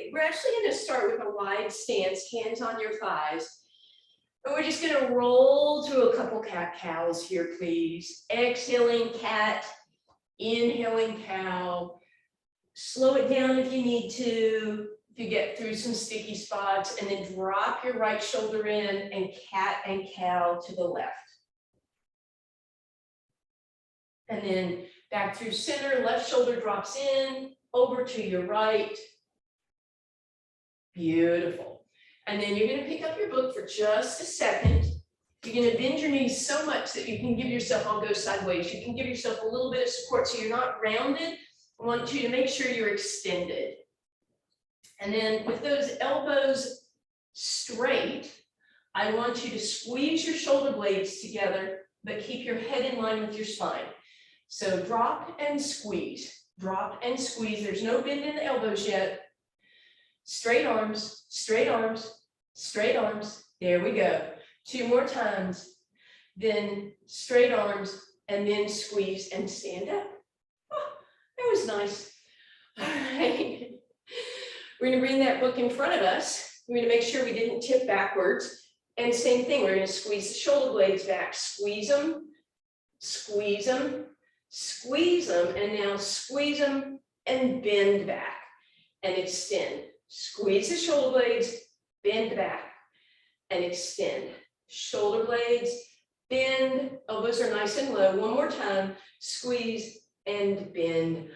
Okay, we're actually going to start with a wide stance, hands on your thighs. And we're just going to roll through a couple cat-cows here, please. Exhaling cat, inhaling cow. Slow it down if you need to, if you get through some sticky spots, and then drop your right shoulder in and cat and cow to the left. And then back through center, left shoulder drops in, over to your right. Beautiful. And then you're going to pick up your book for just a second. You're going to bend your knees so much that you can give yourself, I'll go sideways, you can give yourself a little bit of support so you're not rounded. I want you to make sure you're extended. And then with those elbows straight, I want you to squeeze your shoulder blades together, but keep your head in line with your spine. So drop and squeeze, drop and squeeze. There's no bend in the elbows yet. Straight arms, straight arms, straight arms. There we go. 2 more times. Then straight arms and then squeeze and stand up. Oh, that was nice. All right. We're going to bring that book in front of us. We're going to make sure we didn't tip backwards. And same thing, we're going to squeeze the shoulder blades back. Squeeze them, squeeze them, squeeze them, and now squeeze them and bend back and extend. Squeeze the shoulder blades, bend back and extend. Shoulder blades, bend, elbows are nice and low. One more time, squeeze and bend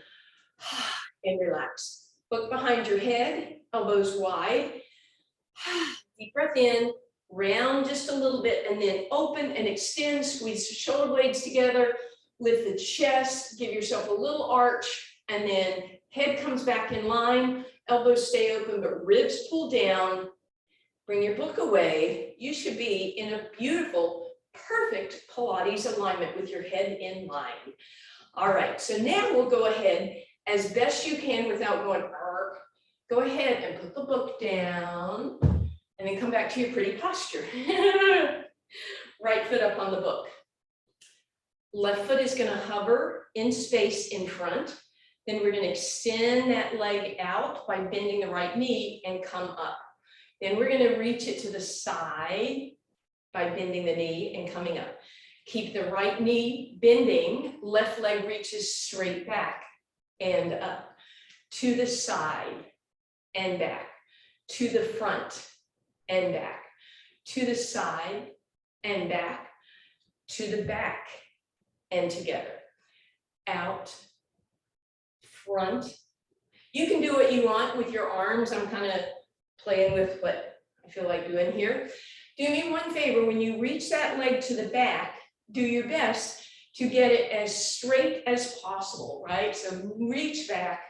and relax. Book behind your head, elbows wide. Deep breath in, round just a little bit, and then open and extend. Squeeze the shoulder blades together, lift the chest, give yourself a little arch, and then head comes back in line, elbows stay open, but ribs pull down. Bring your book away. You should be in a beautiful, perfect Pilates alignment with your head in line. All right, so now we'll go ahead as best you can without going, go ahead and put the book down and then come back to your pretty posture. Right foot up on the book. Left foot is going to hover in space in front. Then we're going to extend that leg out by bending the right knee and come up. Then we're going to reach it to the side by bending the knee and coming up. Keep the right knee bending, left leg reaches straight back and up, to the side and back, to the front and back, to the side and back, to the back and together, out, front. You can do what you want with your arms. I'm kind of playing with what I feel like doing here. Do me one favor, when you reach that leg to the back, do your best to get it as straight as possible, right? So reach back,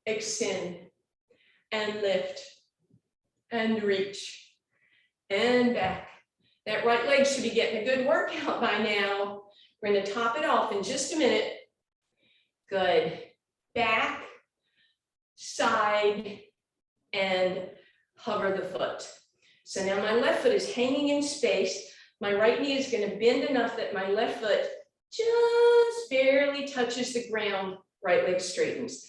extend, and lift, and reach, and back. That right leg should be getting a good workout by now. We're going to top it off in just a minute. Good. Back, side, and hover the foot. So now my left foot is hanging in space. My right knee is going to bend enough that my left foot just barely touches the ground. Right leg straightens.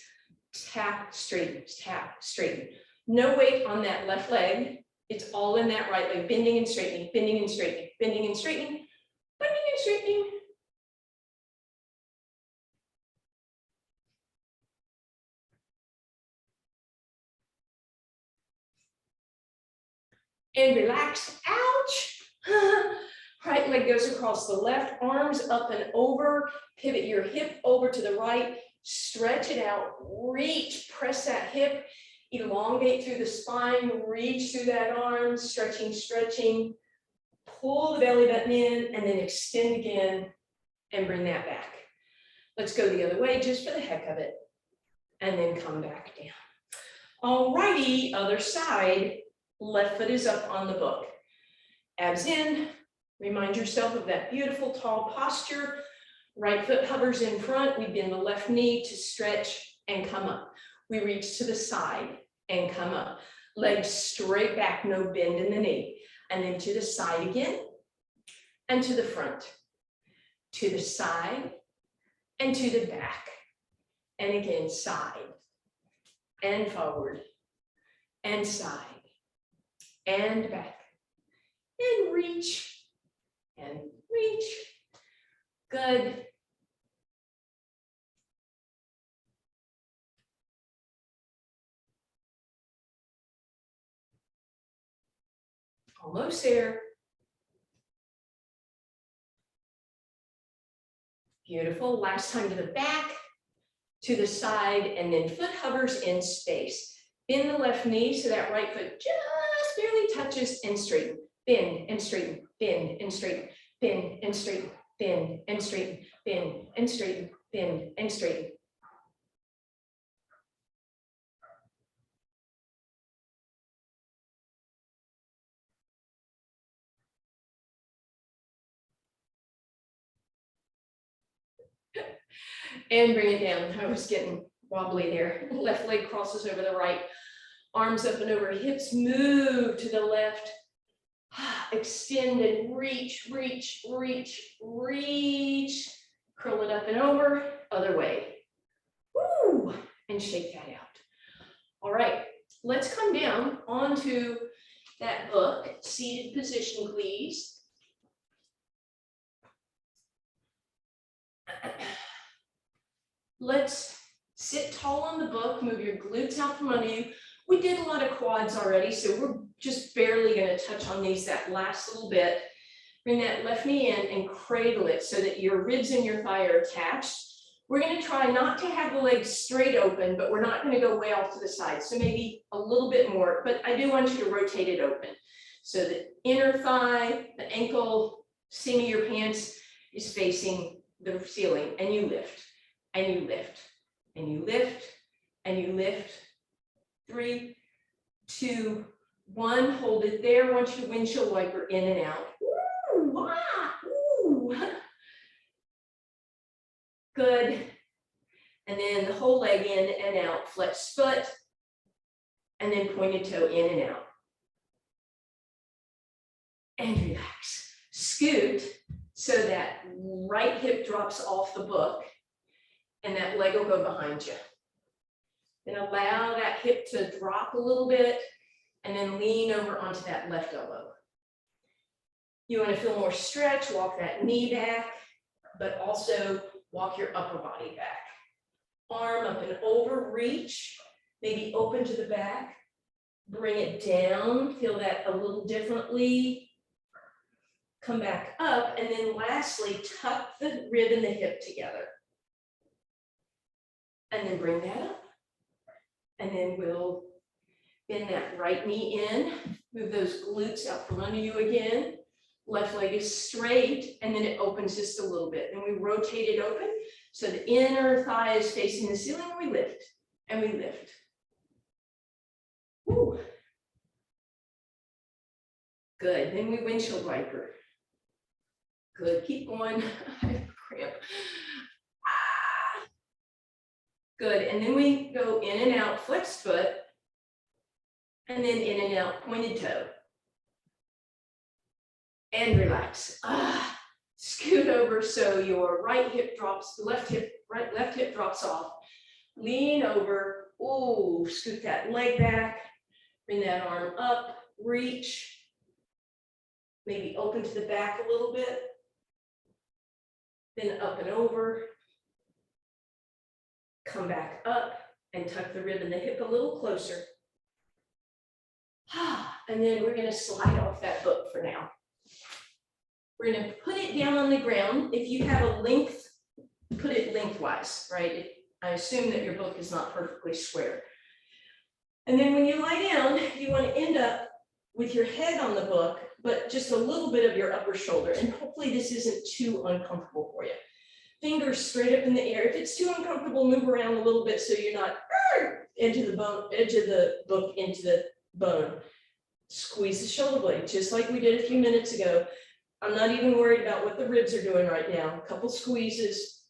Tap, straighten, tap, straighten. No weight on that left leg. It's all in that right leg, bending and straightening, bending and straightening, bending and straightening, bending and straightening. And relax, ouch. Right leg goes across the left, arms up and over, pivot your hip over to the right, stretch it out, reach, press that hip, elongate through the spine, reach through that arm, stretching, stretching, pull the belly button in, and then extend again and bring that back. Let's go the other way just for the heck of it, and then come back down. All righty, other side. Left foot is up on the book. Abs in, remind yourself of that beautiful tall posture. Right foot hovers in front. We bend the left knee to stretch and come up. We reach to the side and come up. Legs straight back, no bend in the knee. And then to the side again, and to the front, to the side, and to the back. And again, side and forward and side, and back, and reach, and reach. Good. Almost there. Beautiful. Last time to the back, to the side, and then foot hovers in space. Bend the left knee so that right foot just barely touches, and straighten. Bend and straighten, bend and straighten, bend and straighten, bend and straighten, bend and straighten, bend and straighten. And bring it down. I was getting wobbly there. Left leg crosses over the right. Arms up and over, hips move to the left. Extend and reach, reach, reach, reach. Curl it up and over, other way. Woo! And shake that out. All right, let's come down onto that book. Seated position, please. Let's sit tall on the book, move your glutes out from under you. We did a lot of quads already, so we're just barely going to touch on these that last little bit. Bring that left knee in and cradle it so that your ribs and your thigh are attached. We're going to try not to have the legs straight open, but we're not going to go way off to the side. So maybe a little bit more, but I do want you to rotate it open. So the inner thigh, the ankle, seam of your pants is facing the ceiling, and you lift. And you lift, and you lift, and you lift. 3, 2, 1. Hold it there. Want your windshield wiper in and out. Ooh, ah, ooh. Good. And then the whole leg in and out. Flex foot, and then pointed toe in and out. And relax. Scoot so that right hip drops off the book. And that leg will go behind you. Then allow that hip to drop a little bit, and then lean over onto that left elbow. You want to feel more stretch, walk that knee back, but also walk your upper body back. Arm up and over, reach, maybe open to the back, bring it down, feel that a little differently. Come back up, and then lastly, tuck the rib and the hip together. And then bring that up. And then we'll bend that right knee in, move those glutes out from under you again. Left leg is straight, and then it opens just a little bit. And we rotate it open, so the inner thigh is facing the ceiling, and we lift, and we lift. Woo. Good, then we windshield wiper. Good, keep going. I have a cramp. Good, and then we go in and out, flexed foot, and then in and out, pointed toe. And relax. Scoot over so your right hip drops, left hip drops off. Lean over, ooh, scoot that leg back, bring that arm up, reach. Maybe open to the back a little bit. Then up and over. Come back up and tuck the rib and the hip a little closer. And then we're going to slide off that book for now. We're going to put it down on the ground. If you have a length, put it lengthwise, right? I assume that your book is not perfectly square. And then when you lie down, you want to end up with your head on the book, but just a little bit of your upper shoulder. And hopefully this isn't too uncomfortable for you. Fingers straight up in the air. If it's too uncomfortable, move around a little bit so you're not into the bone, edge of the book into the bone. Squeeze the shoulder blade, just like we did a few minutes ago. I'm not even worried about what the ribs are doing right now. A couple squeezes.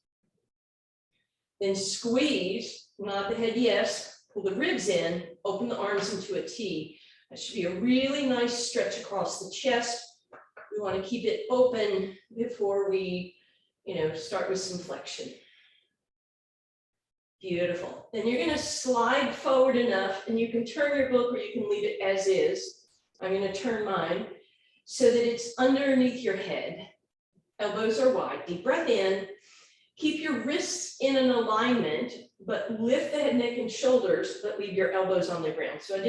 Then squeeze, nod the head yes, pull the ribs in, open the arms into a T. That should be a really nice stretch across the chest. We want to keep it open before we start with some flexion. Beautiful. Then you're going to slide forward enough, and you can turn your book or you can leave it as is. I'm going to turn mine so that it's underneath your head. Elbows are wide. Deep breath in. Keep your wrists in an alignment, but lift the head, neck, and shoulders, but leave your elbows on the ground. So I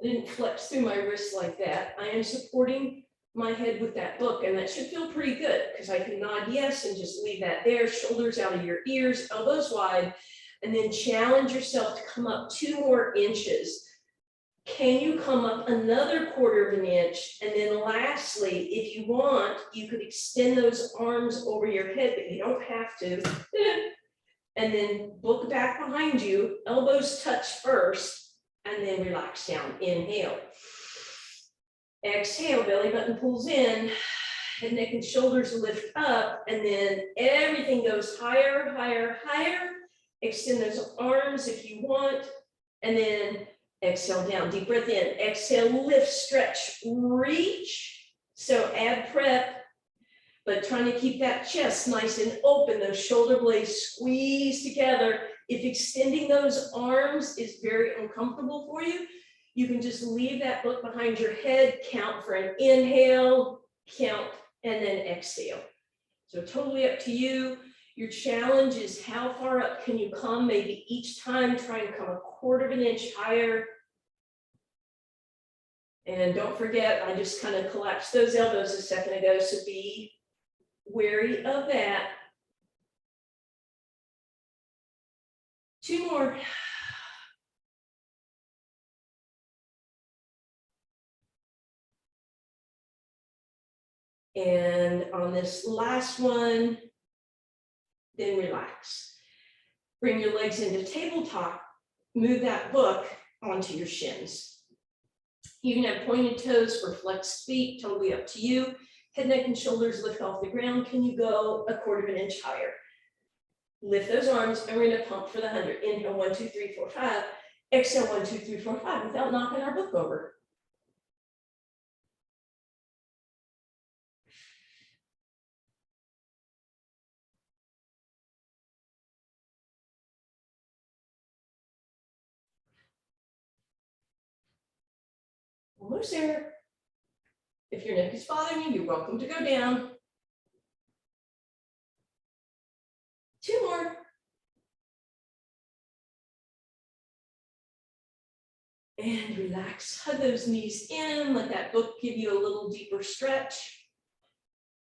didn't flex through my wrists like that. I am supporting my head with that book, and that should feel pretty good because I can nod yes and just leave that there. Shoulders out of your ears, elbows wide, and then challenge yourself to come up 2 more inches. Can you come up another 1/4 of an inch? And then lastly, if you want, you could extend those arms over your head, but you don't have to. And then book back behind you, elbows touch first, and then relax down. Inhale. Exhale, belly button pulls in, head, neck, and shoulders lift up, and then everything goes higher, higher, higher. Extend those arms if you want, and then exhale down, deep breath in, exhale, lift, stretch, reach. So ab prep, but trying to keep that chest nice and open, those shoulder blades squeeze together. If extending those arms is very uncomfortable for you, you can just leave that book behind your head, count for an inhale, count, and then exhale. So totally up to you. Your challenge is how far up can you come? Maybe each time try and come 1/4 of an inch higher. And don't forget, I just kind of collapsed those elbows a second ago, so be wary of that. 2 more. And on this last one, then relax. Bring your legs into tabletop, move that book onto your shins. You can have pointed toes for flexed feet, totally up to you. Head, neck, and shoulders lift off the ground. Can you go 1/4 of an inch higher? Lift those arms, and we're gonna pump for the 100. Inhale, 1, 2, 3, 4, 5. Exhale, 1, 2, 3, 4, 5, without knocking our book over. Almost there. If your neck is bothering you, you're welcome to go down. 2 more. And relax, hug those knees in, let that book give you a little deeper stretch.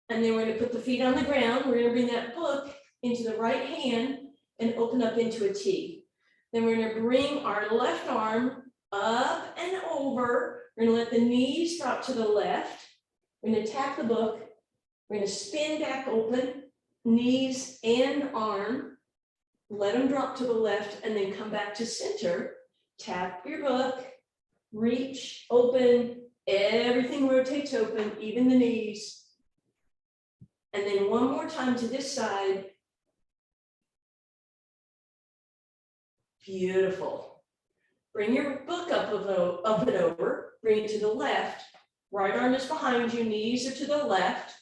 And then we're gonna put the feet on the ground. We're gonna bring that book into the right hand and open up into a T. Then we're gonna bring our left arm up and over. We're gonna let the knees drop to the left. We're gonna tap the book. We're gonna spin back open, knees and arm. Let them drop to the left and then come back to center. Tap your book, reach, open, everything rotates open, even the knees. And then one more time to this side. Beautiful. Bring your book up and over, bring it to the left. Right arm is behind you, knees are to the left.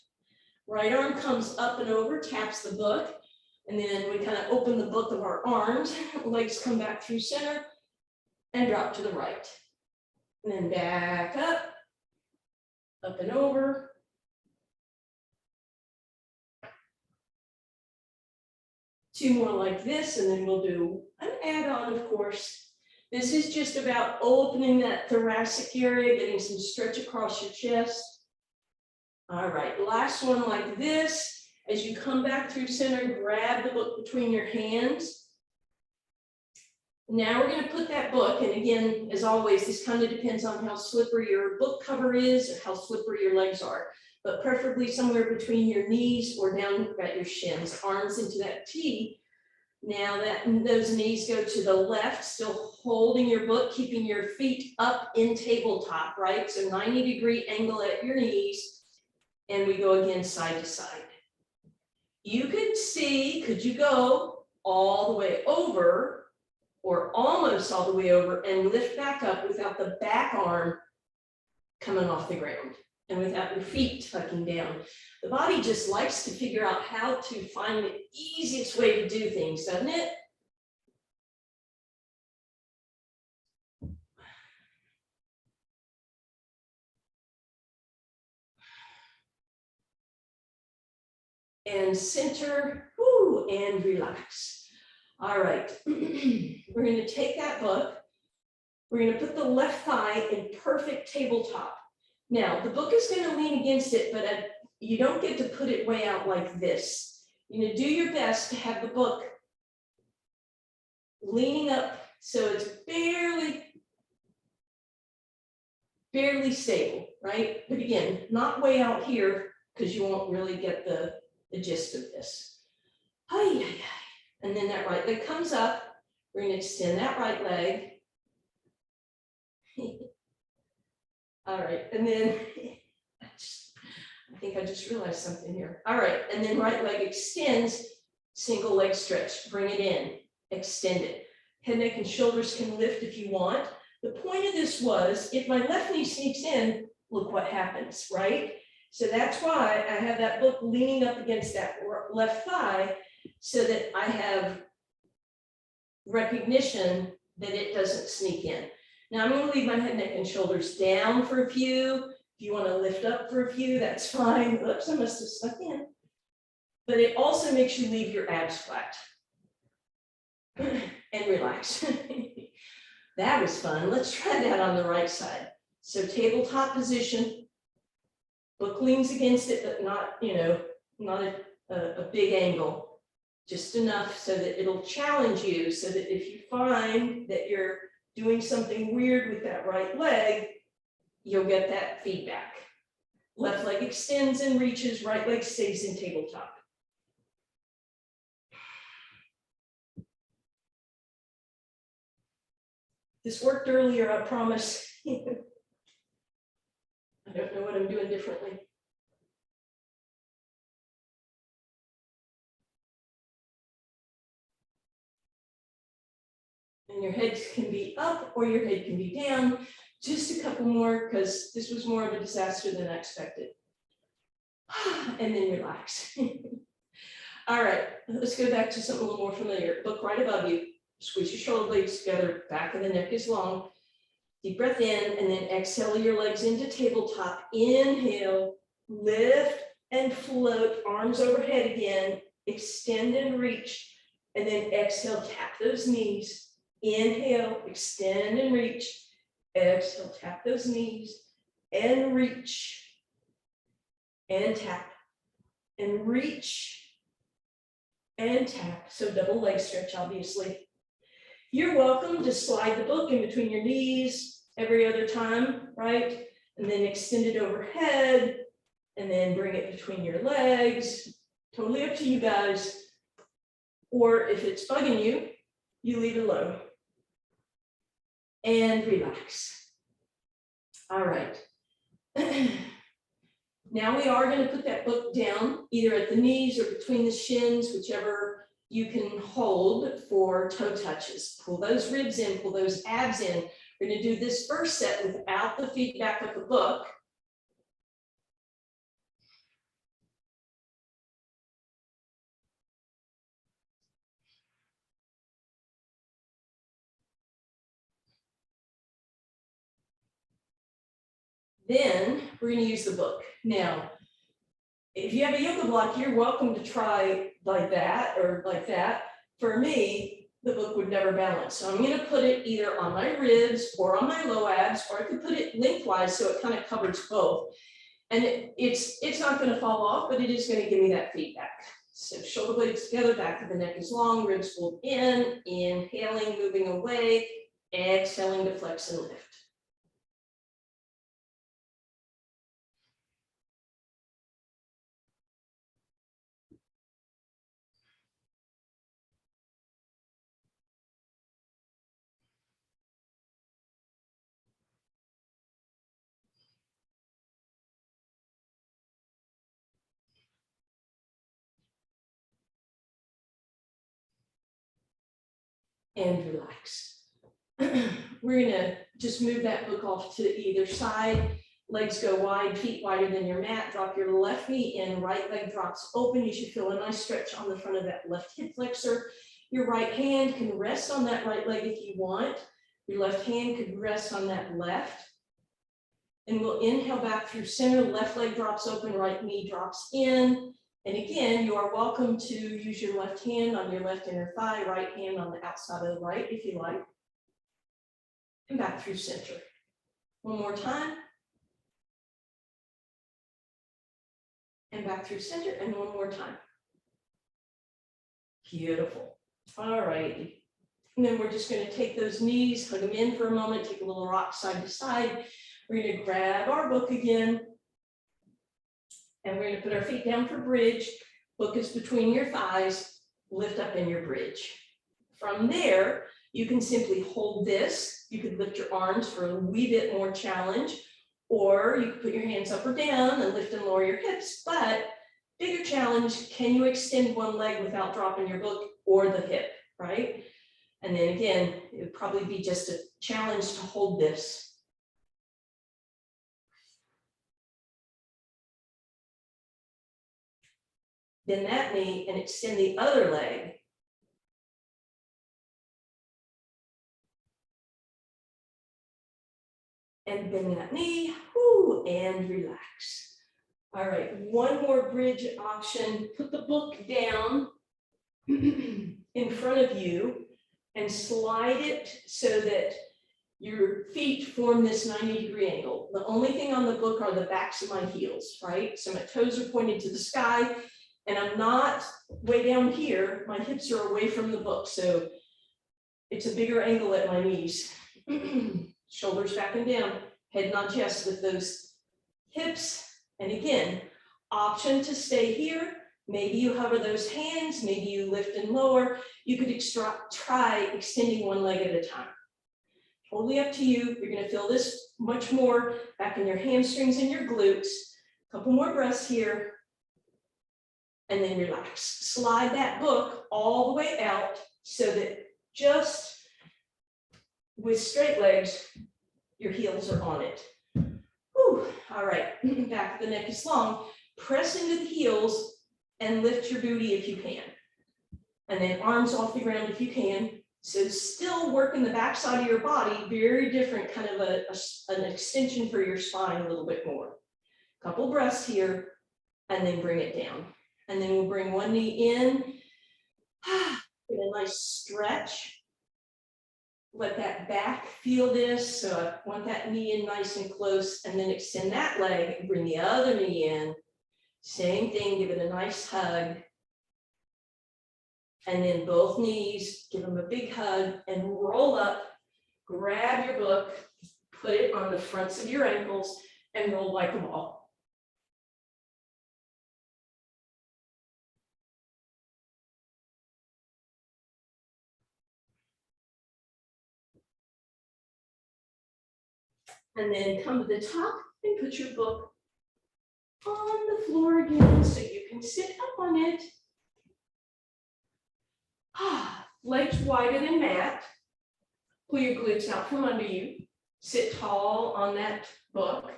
Right arm comes up and over, taps the book. And then we kind of open the book of our arms, legs come back through center and drop to the right. And then back up and over. Two more like this, and then we'll do an add-on, of course. This is just about opening that thoracic area, getting some stretch across your chest. All right, last one like this. As you come back through center, grab the book between your hands. Now we're going to put that book, and again, as always, this kind of depends on how slippery your book cover is or how slippery your legs are, but preferably somewhere between your knees or down at your shins, arms into that T. Now that those knees go to the left, still holding your book, keeping your feet up in tabletop, right? So 90-degree angle at your knees, and we go again side to side. You could see, could you go all the way over or almost all the way over and lift back up without the back arm coming off the ground and without your feet tucking down? The body just likes to figure out how to find the easiest way to do things, doesn't it? and center, whoo, and relax. All right, we're going to take that book. We're going to put the left thigh in perfect tabletop. Now, the book is going to lean against it, but you don't get to put it way out like this. You're going to do your best to have the book leaning up so it's barely stable, right? But again, not way out here because you won't really get the gist of this. And then that right leg comes up. We're going to extend that right leg. All right, and then I think I just realized something here. All right, and then right leg extends, single leg stretch, bring it in, extend it. Head, neck, and shoulders can lift if you want. The point of this was, if my left knee sneaks in, look what happens, right? So that's why I have that book leaning up against that left thigh so that I have recognition that it doesn't sneak in. Now I'm going to leave my head, neck, and shoulders down for a few. If you want to lift up for a few, that's fine. Oops, I must have stuck in. But it also makes you leave your abs flat and relax. That was fun. Let's try that on the right side. So tabletop position, book leans against it, but not, not a big angle, just enough so that it'll challenge you, so that if you find that you're doing something weird with that right leg, you'll get that feedback. Left leg extends and reaches, right leg stays in tabletop. This worked earlier, I promise. I don't know what I'm doing differently. And your head can be up or your head can be down. Just a couple more, because this was more of a disaster than I expected. And then relax. All right, let's go back to something a little more familiar. Book right above you. Squeeze your shoulder blades together, back of the neck is long. Deep breath in, and then exhale your legs into tabletop. Inhale, lift and float, arms overhead again. Extend and reach, and then exhale, tap those knees. Inhale, extend and reach. Exhale, tap those knees and reach and tap and reach and tap. So double leg stretch, obviously. You're welcome to slide the book in between your knees every other time, right? And then extend it overhead and then bring it between your legs. Totally up to you guys. Or if it's bugging you, you leave it alone. And relax. All right. Now we are going to put that book down either at the knees or between the shins, whichever you can hold for toe touches. Pull those ribs in, pull those abs in. We're going to do this first set without the feedback of the book. Then we're going to use the book. Now, if you have a yoga block, you're welcome to try like that or like that. For me, the book would never balance. So I'm going to put it either on my ribs or on my low abs, or I could put it lengthwise so it kind of covers both. And it's not going to fall off, but it is going to give me that feedback. So shoulder blades together, back of the neck is long, ribs pulled in, inhaling, moving away, exhaling to flex and lift. And relax. We're gonna just move that book off to either side. Legs go wide, feet wider than your mat. Drop your left knee in, right leg drops open. You should feel a nice stretch on the front of that left hip flexor. Your right hand can rest on that right leg if you want. Your left hand could rest on that left. And we'll inhale back through center. Left leg drops open, right knee drops in. And again, you are welcome to use your left hand on your left inner thigh, right hand on the outside of the right if you like. And back through center. One more time. And back through center, and one more time. Beautiful. All right. And then we're just going to take those knees, hug them in for a moment, take a little rock side to side. We're going to grab our book again. And we're going to put our feet down for bridge. Book is between your thighs, lift up in your bridge. From there, you can simply hold this. You could lift your arms for a wee bit more challenge, or you could put your hands up or down and lift and lower your hips. But bigger challenge, can you extend one leg without dropping your book or the hip, right? And then again, it would probably be just a challenge to hold this. Bend that knee and extend the other leg. And bend that knee, whoo, and relax. All right, one more bridge option. Put the book down in front of you and slide it so that your feet form this 90-degree angle. The only thing on the book are the backs of my heels, right? So my toes are pointed to the sky and I'm not way down here. My hips are away from the book. So it's a bigger angle at my knees. Shoulders back and down, head nod chest with those hips. And again, option to stay here. Maybe you hover those hands, maybe you lift and lower. You could try extending one leg at a time. Totally up to you. You're going to feel this much more back in your hamstrings and your glutes. A couple more breaths here. And then relax. Slide that book all the way out so that just with straight legs, your heels are on it. Whew. All right, back of the neck is long. Press into the heels and lift your booty if you can. And then arms off the ground if you can. So still working the backside of your body, very different, kind of an extension for your spine a little bit more. Couple breaths here, and then bring it down. And then we'll bring one knee in, get a nice stretch. Let that back feel this. So I want that knee in nice and close, and then extend that leg and bring the other knee in. Same thing, give it a nice hug. And then both knees, give them a big hug and roll up, grab your book, put it on the fronts of your ankles and roll like a ball. And then come to the top and put your book on the floor again so you can sit up on it. Legs wider than mat. Pull your glutes out from under you. Sit tall on that book.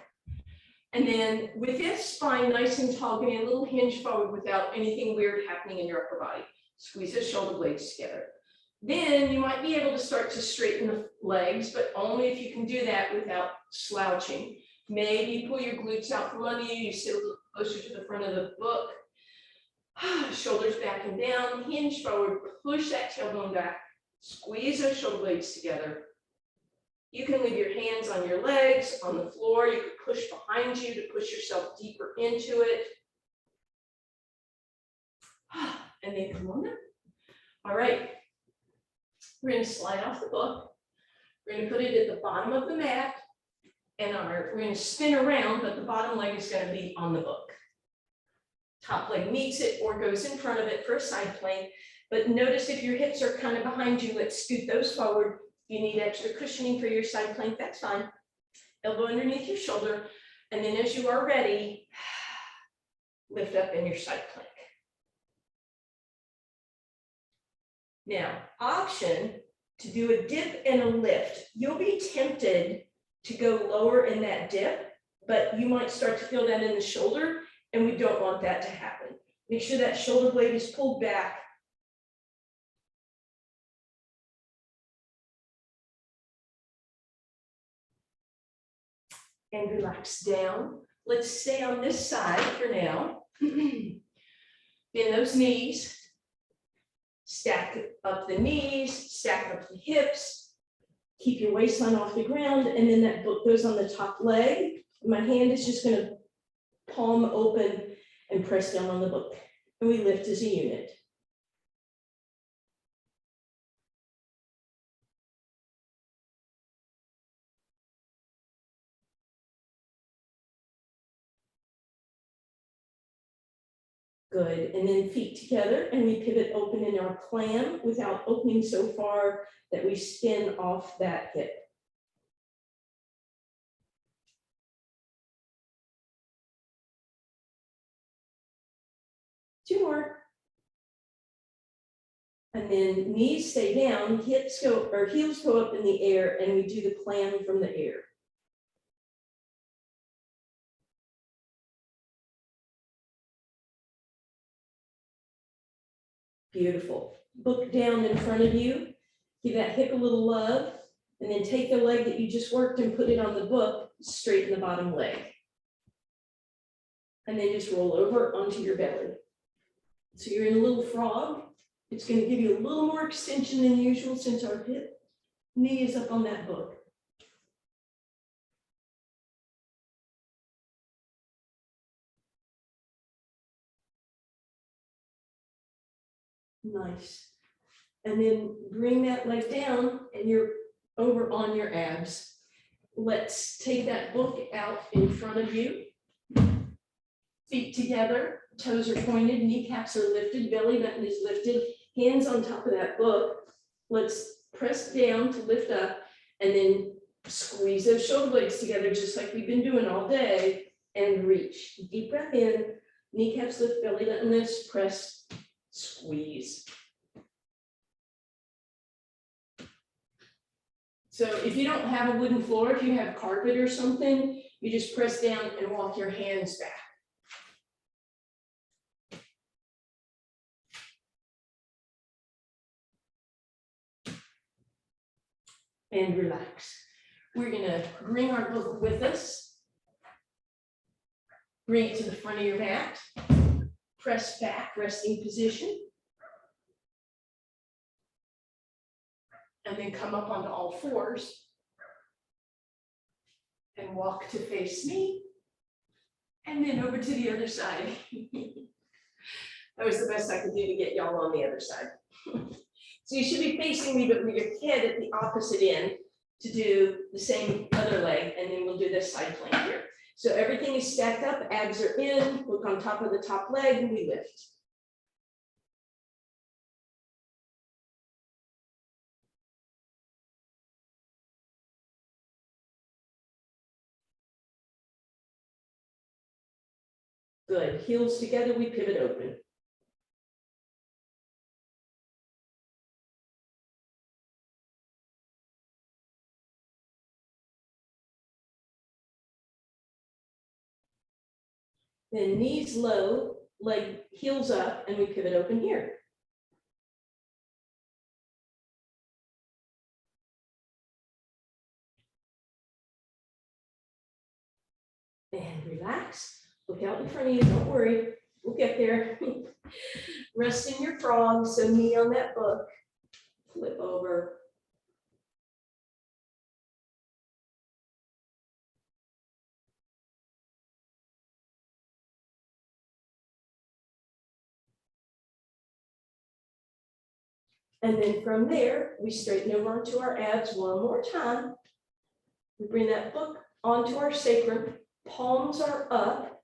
And then with this spine nice and tall, getting a little hinge forward without anything weird happening in your upper body. Squeeze those shoulder blades together. Then you might be able to start to straighten the legs, but only if you can do that without slouching. Maybe pull your glutes out from under you. You sit a little closer to the front of the book. Shoulders back and down, hinge forward, push that tailbone back, squeeze those shoulder blades together. You can leave your hands on your legs, on the floor. You could push behind you to push yourself deeper into it. And then come on up. All right. We're going to slide off the book. We're going to put it at the bottom of the mat. And we're going to spin around, but the bottom leg is going to be on the book. Top leg meets it or goes in front of it for a side plank. But notice if your hips are kind of behind you, let's scoot those forward. You need extra cushioning for your side plank, that's fine. Elbow underneath your shoulder. And then as you are ready, lift up in your side plank. Now, option to do a dip and a lift. You'll be tempted to go lower in that dip, but you might start to feel that in the shoulder, and we don't want that to happen. Make sure that shoulder blade is pulled back. And relax down. Let's stay on this side for now. Bend those knees. Stack up the knees, stack up the hips. Keep your waistline off the ground, and then that book goes on the top leg. My hand is just going to palm open and press down on the book. And we lift as a unit. Good, and then feet together, and we pivot open in our clam without opening so far that we spin off that hip. Two more. And then knees stay down, hips go, or heels go up in the air, and we do the clam from the air. Beautiful. Book down in front of you. Give that hip a little love, and then take the leg that you just worked and put it on the book, straighten the bottom leg. And then just roll over onto your belly. So you're in a little frog. It's going to give you a little more extension than usual since our hip knee is up on that book. Nice. And then bring that leg down and you're over on your abs. Let's take that book out in front of you. Feet together, toes are pointed, kneecaps are lifted, belly button is lifted, hands on top of that book. Let's press down to lift up and then squeeze those shoulder blades together just like we've been doing all day and reach. Deep breath in, kneecaps lift, belly button lifts, press, squeeze. So if you don't have a wooden floor, if you have carpet or something, you just press down and walk your hands back. And relax. We're gonna bring our book with us. Bring it to the front of your mat. Press back, resting position. And then come up onto all fours. And walk to face me. And then over to the other side. That was the best I could do to get y'all on the other side. So you should be facing me, but with your head at the opposite end to do the same other leg, and then we'll do this side plank here. So everything is stacked up, abs are in, look on top of the top leg, and we lift. Good, heels together, we pivot open. Then knees low, leg heels up, and we pivot open here. And relax. Look out in front of you, don't worry, we'll get there. Rest in your frog, so knee on that book, flip over. And then from there, we straighten over onto our abs one more time. We bring that book onto our sacrum, palms are up,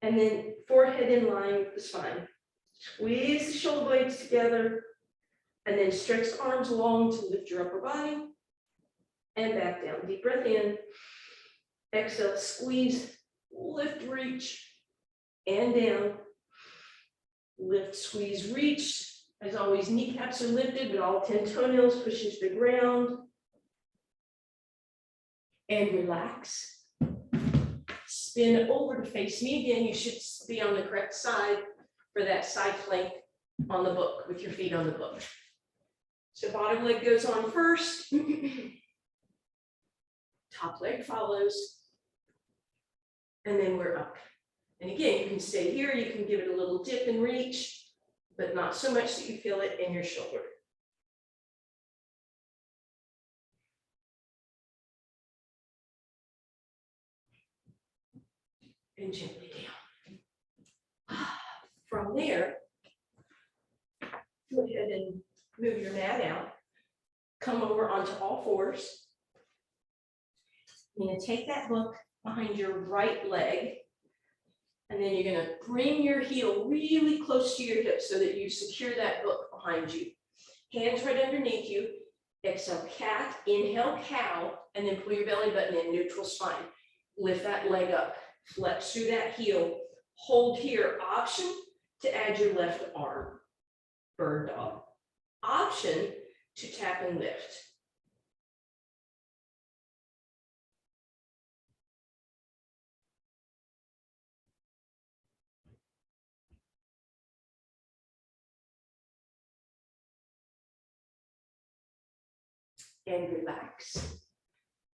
and then forehead in line with the spine. Squeeze the shoulder blades together, and then stretch the arms long to lift your upper body, and back down. Deep breath in, exhale, squeeze, lift, reach, and down. Lift, squeeze, reach. As always, kneecaps are lifted, but all 10 toenails push into the ground. And relax. Spin over to face me again. You should be on the correct side for that side plank on the book with your feet on the book. So bottom leg goes on first. Top leg follows. And then we're up. And again, you can stay here, you can give it a little dip and reach, but not so much that you feel it in your shoulder. And gently down. From there, go ahead and move your mat out. Come over onto all fours. You're going to take that book behind your right leg, and then you're going to bring your heel really close to your hip so that you secure that book behind you. Hands right underneath you. Exhale, cat. Inhale, cow, and then pull your belly button in, neutral spine. Lift that leg up. Flex through that heel. Hold here. Option to add your left arm. Bird dog. Option to tap and lift. And relax.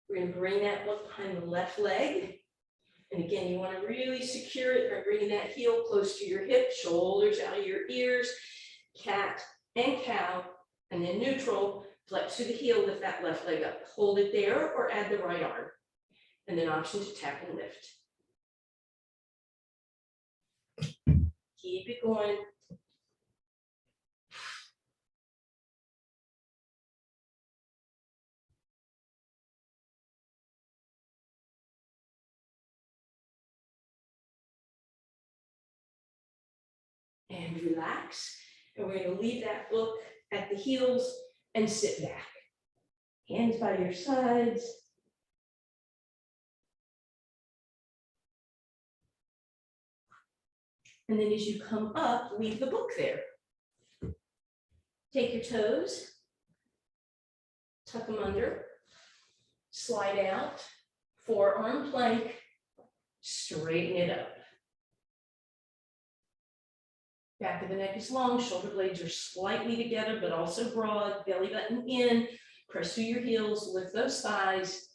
We're going to bring that book behind the left leg. And again, you want to really secure it by bringing that heel close to your hip, shoulders out of your ears, cat and cow, and then neutral, flex through the heel, lift that left leg up. Hold it there or add the right arm. And then option to tap and lift. Keep it going. And relax. And we're going to leave that book at the heels and sit back. Hands by your sides. And then as you come up, leave the book there. Take your toes, tuck them under, slide out, forearm plank, straighten it up. Back of the neck is long, shoulder blades are slightly together, but also broad, belly button in, press through your heels, lift those thighs.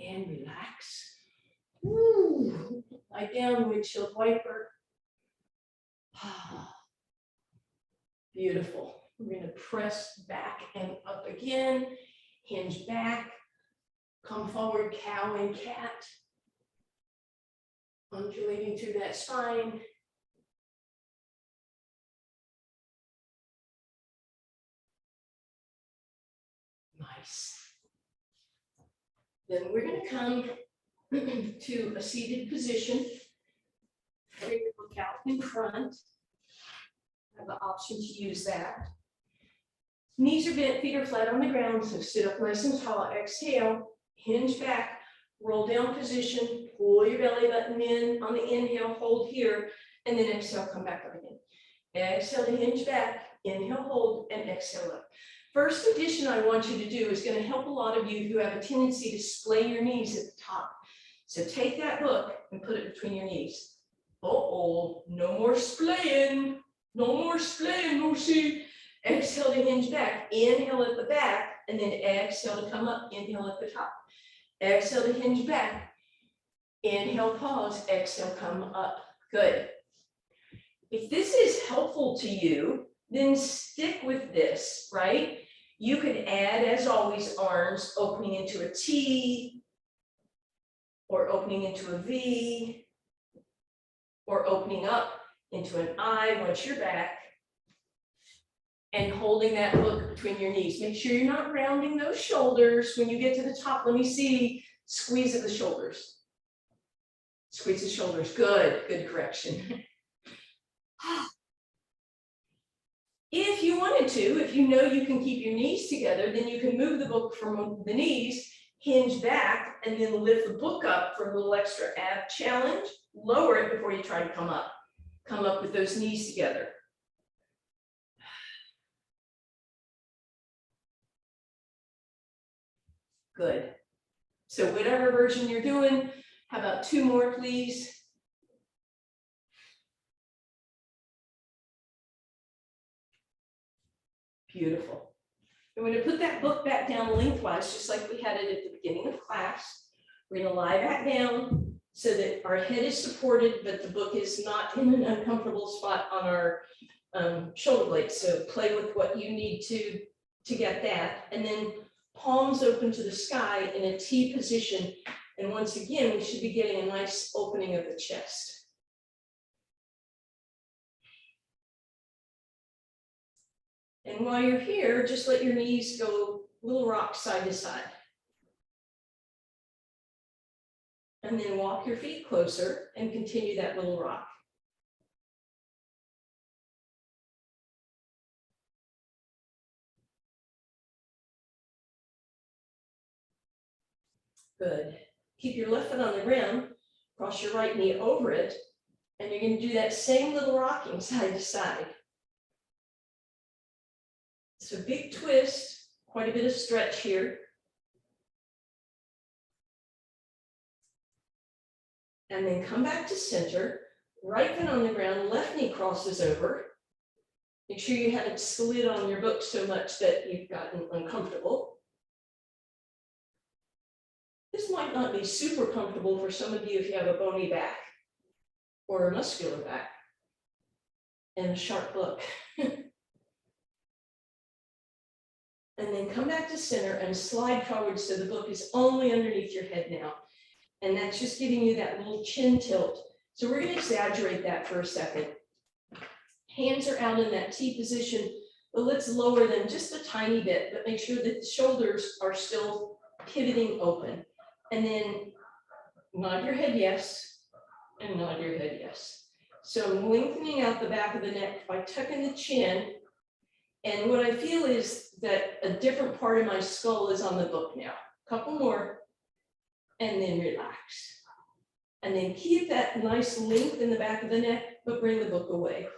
And relax. Woo. Lie down, windshield wiper. Beautiful. We're going to press back and up again, hinge back, come forward, cow and cat. Undulating through that spine. Nice. Then we're going to come to a seated position. Bring your book out in front. Have the option to use that. Knees are bent, feet are flat on the ground, so sit up nice and tall. Exhale, hinge back, roll down position, pull your belly button in on the inhale, hold here, and then exhale, come back up again. Exhale to hinge back, inhale, hold, and exhale up. First addition I want you to do is going to help a lot of you who have a tendency to splay your knees at the top. So take that book and put it between your knees. Uh-oh, no more splaying. No more splaying, Lucy. Exhale to hinge back. Inhale at the back, and then exhale to come up. Inhale at the top. Exhale to hinge back. Inhale, pause. Exhale, come up. Good. If this is helpful to you, then stick with this, right? You could add, as always, arms opening into a T, or opening into a V, or opening up into an I once you're back, and holding that book between your knees. Make sure you're not rounding those shoulders. When you get to the top, let me see, squeeze of the shoulders. Squeeze the shoulders, good, good correction. If you wanted to, if you know you can keep your knees together, then you can move the book from the knees, hinge back, and then lift the book up for a little extra ab challenge. Lower it before you try to come up. Come up with those knees together. Good. So whatever version you're doing, how about 2 more, please? Beautiful. I'm going to put that book back down lengthwise, just like we had it at the beginning of class. We're going to lie back down so that our head is supported, but the book is not in an uncomfortable spot on our shoulder blades. So play with what you need to get that. And then palms open to the sky in a T position. And once again, we should be getting a nice opening of the chest. And while you're here, just let your knees go little rock side to side. And then walk your feet closer and continue that little rock. Good. Keep your left foot on the ground, cross your right knee over it, and you're going to do that same little rocking side to side. So big twist, quite a bit of stretch here. And then come back to center, right foot on the ground, left knee crosses over. Make sure you haven't slid on your book so much that you've gotten uncomfortable. This might not be super comfortable for some of you if you have a bony back or a muscular back and a sharp book. And then come back to center and slide forward so the book is only underneath your head now. And that's just giving you that little chin tilt. So we're going to exaggerate that for a second. Hands are out in that T position, but let's lower them just a tiny bit, but make sure that the shoulders are still pivoting open. And then nod your head yes, and nod your head yes. So I'm lengthening out the back of the neck by tucking the chin. And what I feel is that a different part of my skull is on the book now. A couple more, and then relax. And then keep that nice length in the back of the neck, but bring the book away.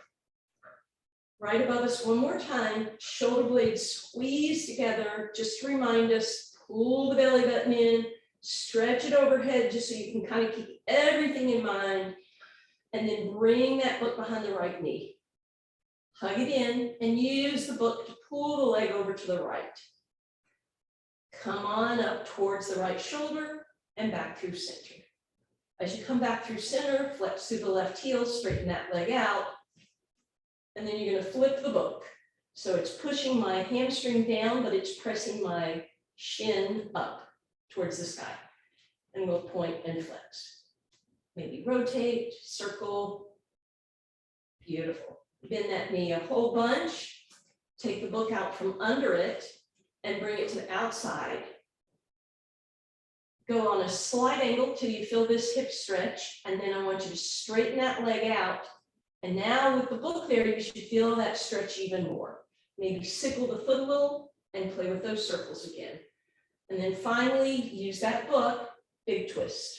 Right above us one more time, shoulder blades squeeze together, just to remind us, pull the belly button in, stretch it overhead just so you can kind of keep everything in mind, and then bring that book behind the right knee. Hug it in and use the book to pull the leg over to the right. Come on up towards the right shoulder and back through center. As you come back through center, flex through the left heel, straighten that leg out, and then you're going to flip the book. So it's pushing my hamstring down, but it's pressing my shin up towards the sky. And we'll point and flex. Maybe rotate, circle. Beautiful. Bend that knee a whole bunch. Take the book out from under it and bring it to the outside. Go on a slight angle till you feel this hip stretch, and then I want you to straighten that leg out. And now with the book there, you should feel that stretch even more. Maybe sickle the foot a little and play with those circles again. And then finally, use that book, big twist.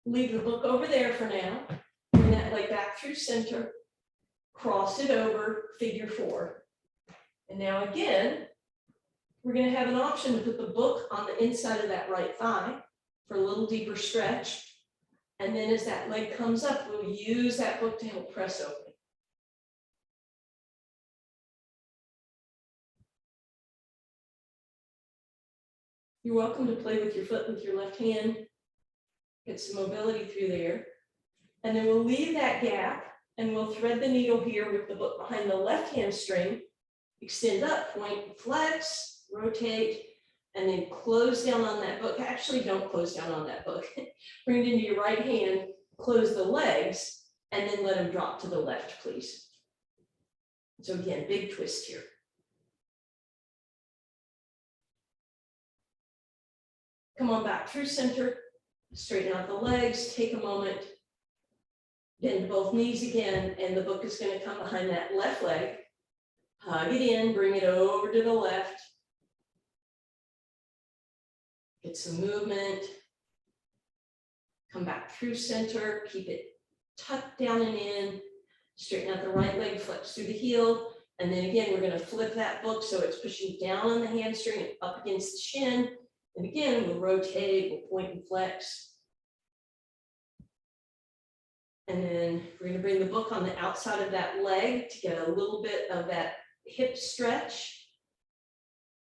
Leave the book over there for now. Bring that leg back through center. Cross it over, figure 4. And now again, we're going to have an option to put the book on the inside of that right thigh for a little deeper stretch. And then as that leg comes up, we'll use that book to help press open. You're welcome to play with your foot with your left hand. Get some mobility through there. And then we'll leave that gap and we'll thread the needle here with the book behind the left hamstring. Extend up, point, flex, rotate, and then close down on that book. Actually, don't close down on that book. Bring it into your right hand, close the legs, and then let them drop to the left, please. So again, big twist here. Come on back through center, straighten out the legs, take a moment, bend both knees again, and the book is going to come behind that left leg. Hug it in, bring it over to the left. Get some movement. Come back through center, keep it tucked down and in. Straighten out the right leg, flex through the heel. And then again, we're going to flip that book so it's pushing down on the hamstring and up against the shin. And again, we'll rotate, we'll point and flex. And then we're going to bring the book on the outside of that leg to get a little bit of that hip stretch.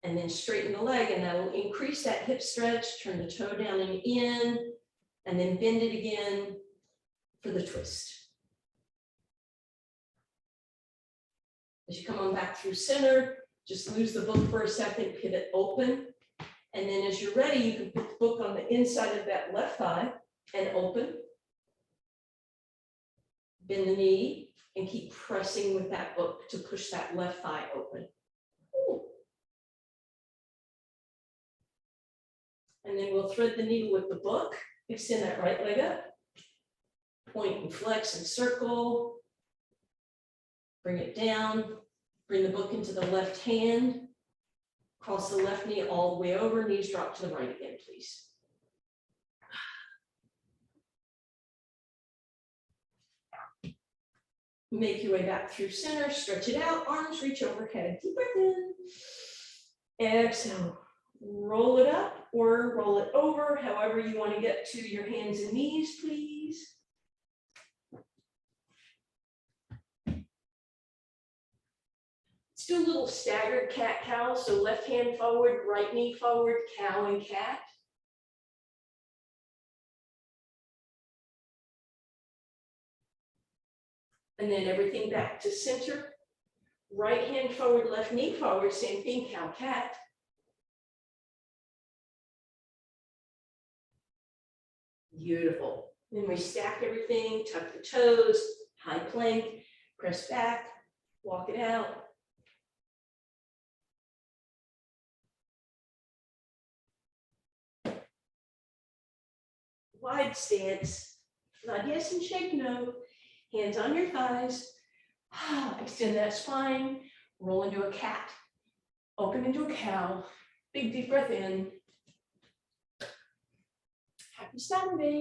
And then straighten the leg, and that'll increase that hip stretch, turn the toe down and in, and then bend it again for the twist. As you come on back through center, just lose the book for a second, pivot open. And then as you're ready, you can put the book on the inside of that left thigh and open. Bend the knee and keep pressing with that book to push that left thigh open. Ooh. And then we'll thread the needle with the book, extend that right leg up, point and flex and circle. Bring it down, bring the book into the left hand, cross the left knee all the way over, knees drop to the right again, please. Make your way back through center, stretch it out, arms reach overhead, deep breath in. Exhale, roll it up or roll it over, however you want to get to your hands and knees, please. Let's do a little staggered cat-cow. So left hand forward, right knee forward, cow and cat. And then everything back to center. Right hand forward, left knee forward, same thing, cow, cat. Beautiful. Then we stack everything, tuck the toes, high plank, press back, walk it out. Wide stance, not yes and shake no, hands on your thighs, extend that spine, roll into a cat, open into a cow, big deep breath in. Happy Saturday.